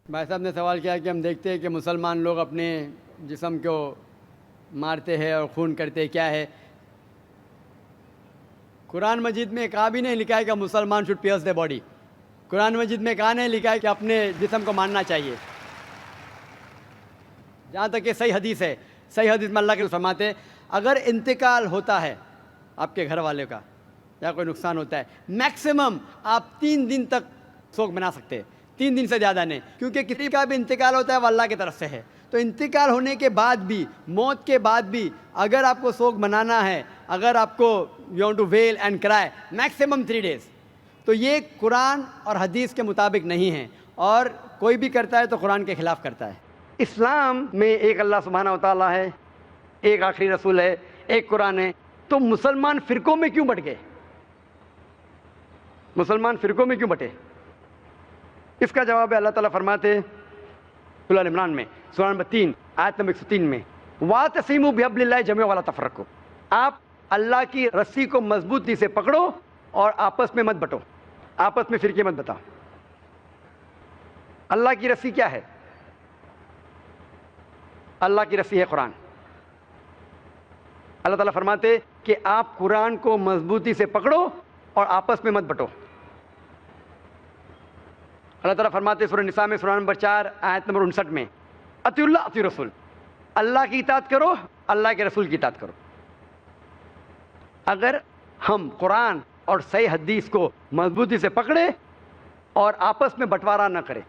بھائی صاحب نے سوال کیا کہ ہم دیکھتے ہیں کہ مسلمان لوگ اپنے جسم کو مارتے ہیں اور خون کرتے ہیں، کیا ہے؟ قرآن مجید میں کہا بھی نہیں لکھا ہے کہ مسلمان شوڈ پیئرس دی باڈی. قرآن مجید میں کہا نہیں لکھا ہے کہ اپنے جسم کو مارنا چاہیے. جہاں تک کہ صحیح حدیث ہے، صحیح حدیث میں اللہ کے فرماتے ہیں اگر انتقال ہوتا ہے آپ کے گھر والے کا یا کوئی نقصان ہوتا ہے، میکسیمم آپ 3 دن تک سوگ بنا سکتے ہیں، 3 دن سے زیادہ نہیں، کیونکہ کسی کا بھی انتقال ہوتا ہے وہ اللہ کی طرف سے ہے. تو انتقال ہونے کے بعد بھی، موت کے بعد بھی اگر آپ کو سوگ منانا ہے، اگر آپ کو you want to well and کرائے، میکسیمم 3 days. تو یہ قرآن اور حدیث کے مطابق نہیں ہے، اور کوئی بھی کرتا ہے تو قرآن کے خلاف کرتا ہے. اسلام میں ایک اللہ سبحانہ و تعالیٰ ہے، ایک آخری رسول ہے، ایک قرآن ہے. تو مسلمان فرقوں میں کیوں بٹ گئے؟ مسلمان فرقوں میں کیوں بٹے؟ اس کا جواب ہے اللہ تعالیٰ فرماتے سورہ عمران میں، سورہ نمبر 3 آیت نمبر 103 میں، وَاعْتَصِمُوا بِحَبْلِ اللَّهِ جَمِيعًا وَلَا تَفَرَّقُوا. آپ اللہ کی رسی کو مضبوطی سے پکڑو اور آپس میں مت بٹو، آپس میں فرقے مت بتاؤ. اللہ کی رسی کیا ہے؟ اللہ کی رسی ہے قرآن. اللہ تعالیٰ فرماتے کہ آپ قرآن کو مضبوطی سے پکڑو اور آپس میں مت بٹو. اللہ تعالیٰ فرماتے سورہ نساء میں سورہ نمبر 4 آیت نمبر 59 میں، اطیعوا اللہ اطیعوا الرسول. اللہ کی اطاعت کرو، اللہ کے رسول کی اطاعت کرو. اگر ہم قرآن اور صحیح حدیث کو مضبوطی سے پکڑے اور آپس میں بٹوارا نہ کرے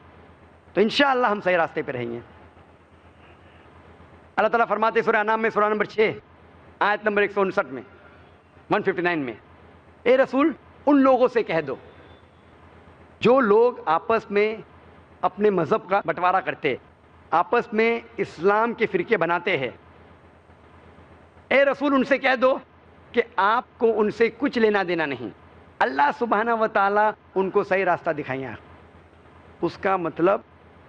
تو انشاءاللہ ہم صحیح راستے پہ رہیں گے. اللہ تعالیٰ فرماتے سورہ انعام میں سورہ نمبر 6 آیت نمبر 159 میں، 159 میں، اے رسول ان لوگوں سے کہہ دو جو لوگ آپس میں اپنے مذہب کا بٹوارا کرتے، آپس میں اسلام کے فرقے بناتے ہیں، اے رسول ان سے کہہ دو کہ آپ کو ان سے کچھ لینا دینا نہیں، اللہ سبحانہ و تعالیٰ ان کو صحیح راستہ دکھائیں. اس کا مطلب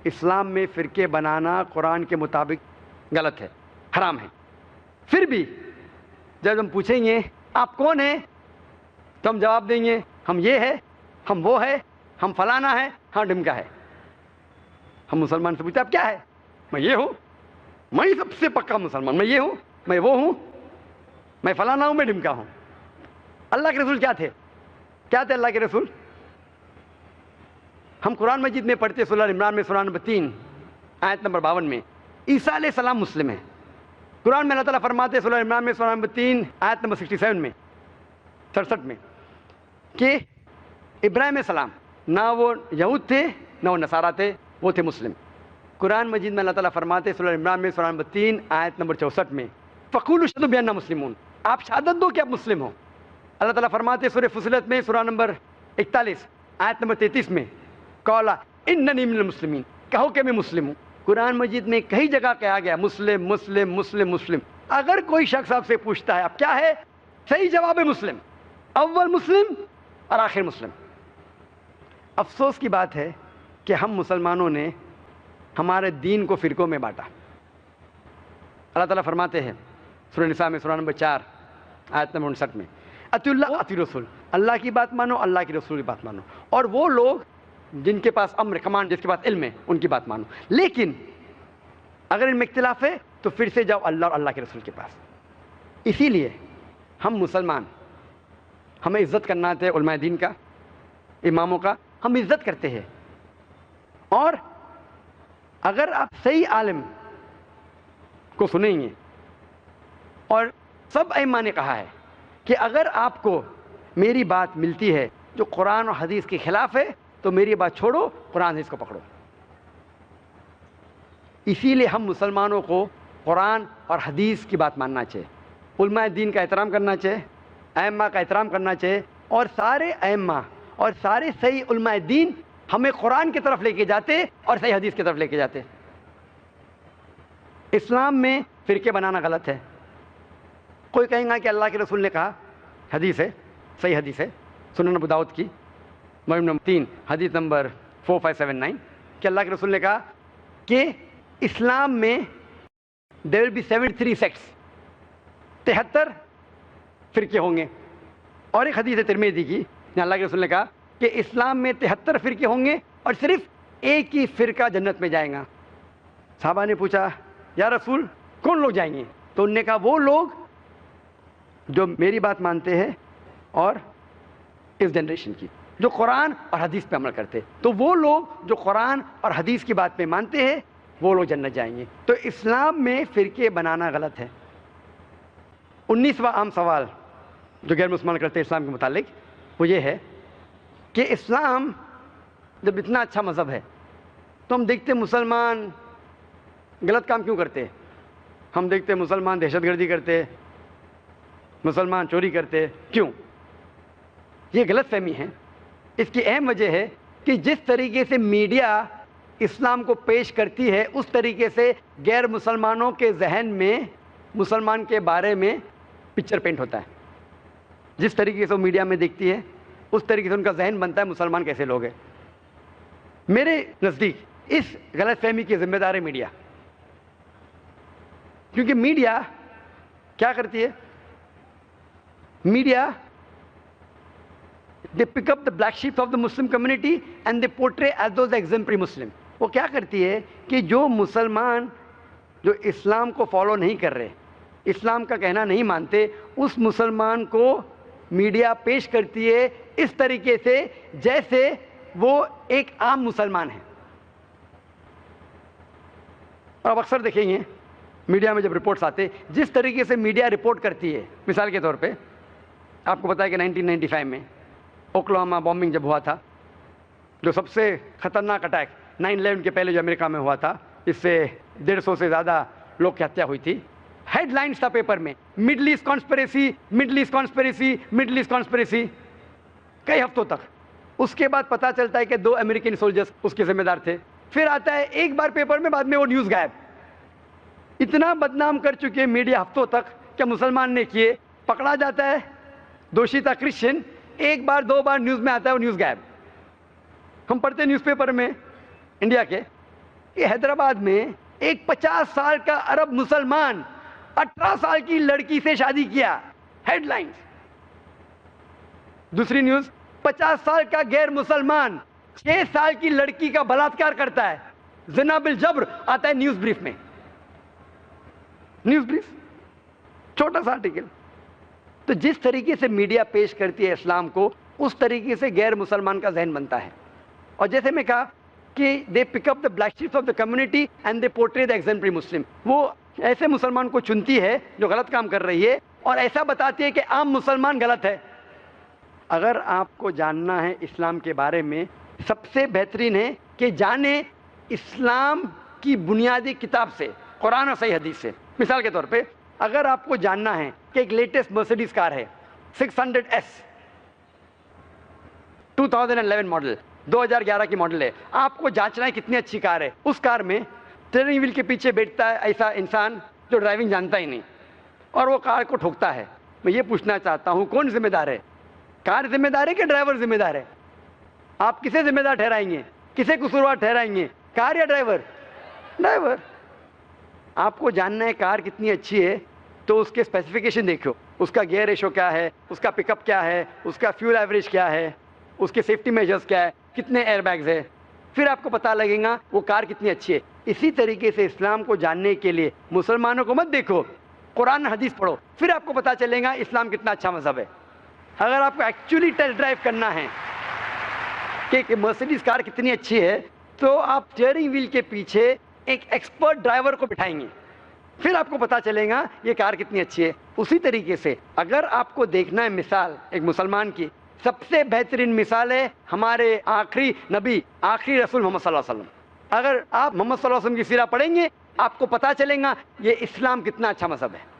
اسلام میں فرقے بنانا قرآن کے مطابق غلط ہے، حرام ہے. پھر بھی جب ہم پوچھیں گے آپ کون ہیں تو ہم جواب دیں گے ہم یہ ہے، ہم وہ ہے، ہم فلانا ہے، ہاں ڈمکا ہے. ہم مسلمان سے پوچھتے آپ کیا ہے؟ میں یہ ہوں، میں سب سے پکا مسلمان، میں یہ ہوں، میں وہ ہوں، میں فلانا ہوں، میں ڈمکا ہوں. اللہ کے رسول کیا تھے؟ کیا تھے اللہ کے رسول؟ ہم قرآن مجید میں پڑھتے سورہ عمران میں سورہ نمبر 3 آیت نمبر 52 میں عیسیٰ علیہ السلام مسلم ہیں. قرآن میں اللہ تعالیٰ فرماتے سورہ عمران میں سورہ نمبر 3 آیت نمبر 67 میں، 67 میں، کہ ابراہیم علیہ السلام نہ وہ یہود تھے نہ وہ نصارہ تھے، وہ تھے مسلم. قرآن مجید میں اللہ تعالیٰ فرماتے سورہ عمران میں سورہ نمبر 3 آیت نمبر 64 میں، فَقُولُوا اشْهَدُوا بِأَنَّا مُسْلِمُونَ. آپ شہادت دو کہ آپ مسلم ہو. اللہ تعالیٰ فرماتے سورہ فصلت میں سورہ نمبر 41 آیت نمبر 33 میں، قَالَ إِنَّنِي مِنَ الْمُسْلِمِينَ. کہو کہ میں مسلم ہوں. قرآن مجید میں کئی جگہ کہا گیا مسلم مسلم مسلم مسلم. اگر کوئی شخص آپ سے پوچھتا ہے آپ کیا ہے، صحیح جواب ہے مسلم، اول مسلم اور آخر مسلم. افسوس کی بات ہے کہ ہم مسلمانوں نے ہمارے دین کو فرقوں میں بانٹا. اللہ تعالیٰ فرماتے ہیں سورہ نساء میں سورہ نمبر 4 آیت نمبر 59 میں، اطیعوا اللہ اطیعوا الرسول. اللہ کی بات مانو، اللہ کے رسول کی بات مانو، اور وہ لوگ جن کے پاس امر کمانڈ، جس کے پاس علم ہے، ان کی بات مانو. لیکن اگر ان میں اختلاف ہے تو پھر سے جاؤ اللہ اور اللہ کے رسول کے پاس. اسی لیے ہم مسلمان، ہمیں عزت کرنا آتا ہے علماء دین کا، اماموں کا، ہم عزت کرتے ہیں. اور اگر آپ صحیح عالم کو سنیں گے، اور سب ائمہ نے کہا ہے کہ اگر آپ کو میری بات ملتی ہے جو قرآن اور حدیث کے خلاف ہے تو میری بات چھوڑو، قرآن حدیث کو پکڑو. اسی لیے ہم مسلمانوں کو قرآن اور حدیث کی بات ماننا چاہیے، علماء دین کا احترام کرنا چاہیے، ائمہ کا احترام کرنا چاہیے. اور سارے ائمہ اور سارے صحیح علماء دین ہمیں قرآن کی طرف لے کے جاتے اور صحیح حدیث کی طرف لے کے جاتے. اسلام میں فرقے بنانا غلط ہے. کوئی کہیں گا کہ اللہ کے رسول نے کہا، حدیث ہے، صحیح حدیث ہے، سنن ابو داؤد کی مجموع نمبر 3 حدیث نمبر 4579، کہ اللہ کے رسول نے کہا کہ اسلام میں there will be 73 sects، 73 فرقے ہوں گے. اور ایک حدیث ہے ترمذی کی، جہاں اللہ کے رسول نے کہا کہ اسلام میں 73 فرقے ہوں گے اور صرف ایک ہی فرقہ جنت میں جائے گا. صحابہ نے پوچھا یا رسول کون لوگ جائیں گے؟ تو انہوں نے کہا وہ لوگ جو میری بات مانتے ہیں اور اس جنریشن کی جو قرآن اور حدیث پہ عمل کرتے. تو وہ لوگ جو قرآن اور حدیث کی بات پہ مانتے ہیں وہ لوگ جنت جائیں گے. تو اسلام میں فرقے بنانا غلط ہے. 19واں عام سوال جو غیر مسلمان کرتے ہیں اسلام کے متعلق وہ یہ ہے کہ اسلام جب اتنا اچھا مذہب ہے تو ہم دیکھتے مسلمان غلط کام کیوں کرتے؟ ہم دیکھتے مسلمان دہشت گردی کرتے، مسلمان چوری کرتے، کیوں؟ یہ غلط فہمی ہے. اس کی اہم وجہ ہے کہ جس طریقے سے میڈیا اسلام کو پیش کرتی ہے اس طریقے سے غیر مسلمانوں کے ذہن میں مسلمان کے بارے میں پکچر پینٹ ہوتا ہے. جس طریقے سے وہ میڈیا میں دیکھتی ہے اس طریقے سے ان کا ذہن بنتا ہے مسلمان کیسے لوگ ہیں. میرے نزدیک اس غلط فہمی کی ذمہ دار ہے میڈیا. کیونکہ میڈیا کیا کرتی ہے؟ Media they pick up the black sheep of the Muslim community and they portray as those exemplary Muslim. وہ کیا کرتی ہے کہ جو مسلمان جو اسلام کو فالو نہیں کر رہے، اسلام کا کہنا نہیں مانتے، اس مسلمان کو میڈیا پیش کرتی ہے اس طریقے سے جیسے وہ ایک عام مسلمان ہے. اور آپ اکثر دیکھیں گے میڈیا میں جب رپورٹس آتے جس طریقے سے میڈیا رپورٹ کرتی ہے، مثال کے طور پہ آپ کو پتا ہے کہ 1995 میں اوکلاہوما بامبنگ جب ہوا تھا، جو سب سے خطرناک اٹیک 9/11 کے پہلے جو امریکہ میں ہوا تھا، اس سے 150 سے زیادہ لوگ کی ہتیا ہوئی تھی. ہیڈ لائنز تھا پیپر میں middle east conspiracy, middle east conspiracy, middle east conspiracy کئی ہفتوں تک. اس کے بعد پتہ چلتا ہے کہ 2 امریکن سولجرز اس کے ذمہ دار تھے. پھر آتا ہے ایک بار پیپر میں، بعد میں وہ نیوز غائب. اتنا بدنام کر چکے میڈیا ہفتوں تک کہ مسلمان نے کیے، پکڑا جاتا ہے، دوشی تھا کرسچن، ایک بار 2 بار نیوز میں آتا ہے وہ نیوز غائب. ہم پڑھتے ہیں نیوز پیپر میں انڈیا کے کہ حیدرآباد میں ایک 50 سال کا عرب مسلمان 18 سال کی لڑکی سے شادی کیا. Head lines. دوسری نیوز 50 سال کا غیر مسلمان 6 سال کی لڑکی کا بلاತ್ಕಾರ کرتا ہے، زنا بالجبر، آتا ہے نیوز بریف میں. نیوز بریف چھوٹا سا آرٹیکل. تو جس طریقے سے میڈیا پیش کرتی ہے اسلام کو اس طریقے سے غیر مسلمان کا ذہن بنتا ہے. اور جیسے میں کہا کہ they pick up the black sheeps of the community and they portray the exemplary Muslim. وہ ایسے مسلمان کو چنتی ہے جو غلط کام کر رہی ہے اور ایسا بتاتی ہے کہ عام مسلمان غلط ہے. اگر آپ کو جاننا ہے اسلام کے بارے میں، سب سے بہترین ہے کہ جانیں اسلام کی بنیادی کتاب سے، قرآن اور صحیح حدیث سے. مثال کے طور پہ اگر آپ کو جاننا ہے کہ ایک لیٹسٹ مرسیڈیز کار ہے 600S 2011 ماڈل، 2011 کی ماڈل ہے، آپ کو جانچنا ہے کتنی اچھی کار ہے. اس کار میں اسٹیئرنگ ویل کے پیچھے بیٹھتا ہے ایسا انسان جو ڈرائیونگ جانتا ہی نہیں اور وہ کار کو ٹھوکتا ہے. میں یہ پوچھنا چاہتا ہوں کون ذمہ دار ہے؟ کار ذمہ دار ہے کہ ڈرائیور ذمہ دار ہے؟ آپ کسے ذمہ دار ٹھہرائیں گے؟ کسے قصوروار ٹھہرائیں گے؟ کار یا ڈرائیور؟ ڈرائیور. آپ کو جاننا ہے کار کتنی اچھی ہے تو اس کے اسپیسیفکیشن دیکھو، اس کا گیئر ریشو کیا ہے، اس کا پک اپ کیا ہے، اس کا فیول ایوریج کیا ہے، اس کے سیفٹی میجرز کیا ہے، کتنے ایئر بیگز ہے، پھر آپ کو پتہ لگے گا وہ کار کتنی اچھی ہے. اسی طریقے سے اسلام کو جاننے کے لیے مسلمانوں کو مت دیکھو، قرآن حدیث پڑھو، پھر آپ کو پتہ چلے گا اسلام کتنا اچھا مذہب ہے. اگر آپ کو ایکچولی ٹیسٹ ڈرائیو کرنا ہے کہ مرسیڈیز کار کتنی اچھی ہے تو آپ اسٹیئرنگ ویل کے پیچھے ایک ایکسپرٹ ڈرائیور کو بٹھائیں گے، پھر آپ کو پتا چلے گا یہ کار کتنی اچھی ہے. اسی طریقے سے اگر آپ کو دیکھنا ہے مثال ایک مسلمان کی، سب سے بہترین مثال ہے ہمارے آخری نبی، آخری رسول محمد صلی اللہ علیہ وسلم. اگر آپ محمد صلی اللہ علیہ وسلم کی سیرہ پڑھیں گے آپ کو پتا چلے گا یہ اسلام کتنا اچھا مذہب ہے.